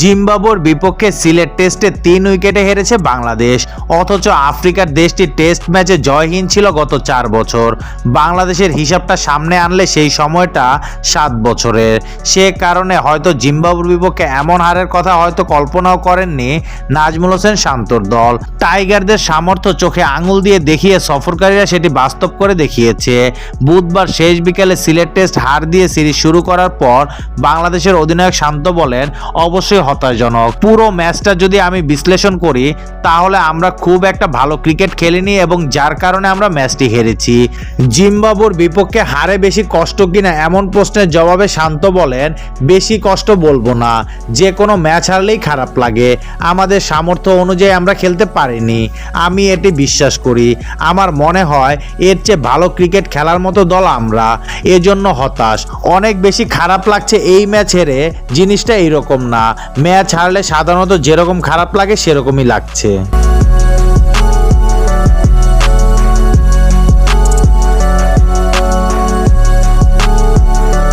জিম্বাবুয়ের বিপক্ষে সিলেট টেস্টে 3 উইকেটে হেরেছে বাংলাদেশ। অথচ আফ্রিকার দেশটি টেস্ট ম্যাচে জয়হীন ছিল গত 4 বছর। বাংলাদেশের হিসাবটা সামনে আনলে সেই সময়টা 7 বছরের। সে কারণে হয়তো জিম্বাবুয়ের বিপক্ষে এমন হারের কথা হয়তো কল্পনাও করেননি নাজমুল হোসেন শান্তর দল। টাইগারদের সামর্থ্য চোখে আঙুল দিয়ে দেখিয়ে সফরকারীরা সেটি বাস্তব করে দেখিয়েছে। বুধবার শেষ বিকেলে সিলেট টেস্ট হার দিয়ে সিরিজ শুরু করার পর বাংলাদেশের অধিনায়ক শান্ত বলেন, অবশ্যই হতাশাজনক। পুরো ম্যাচটা যদি আমি বিশ্লেষণ করি তাহলে আমরা খুব একটা ভালো ক্রিকেট খেলিনি এবং যার কারণে আমরা ম্যাচটি হেরেছি। জিম্বাবুয়ের বিপক্ষে হারে বেশি কষ্ট কিনা এমন প্রশ্নের জবাবে শান্ত বলেন, বেশি কষ্ট বলবো না, যে কোনো ম্যাচ হারলেই খারাপ লাগে। আমাদের সামর্থ্য অনুযায়ী আমরা খেলতে পারিনি, আমি এটি বিশ্বাস করি। আমার মনে হয় এর চেয়ে ভালো ক্রিকেট খেলার মতো দল আমরা, এজন্য হতাশ। অনেক বেশি খারাপ লাগছে এই ম্যাচ হেরে, জিনিসটা এইরকম না। ম্যাচ হারলে সাধারণত যেরকম খারাপ লাগে সেরকমই লাগছে।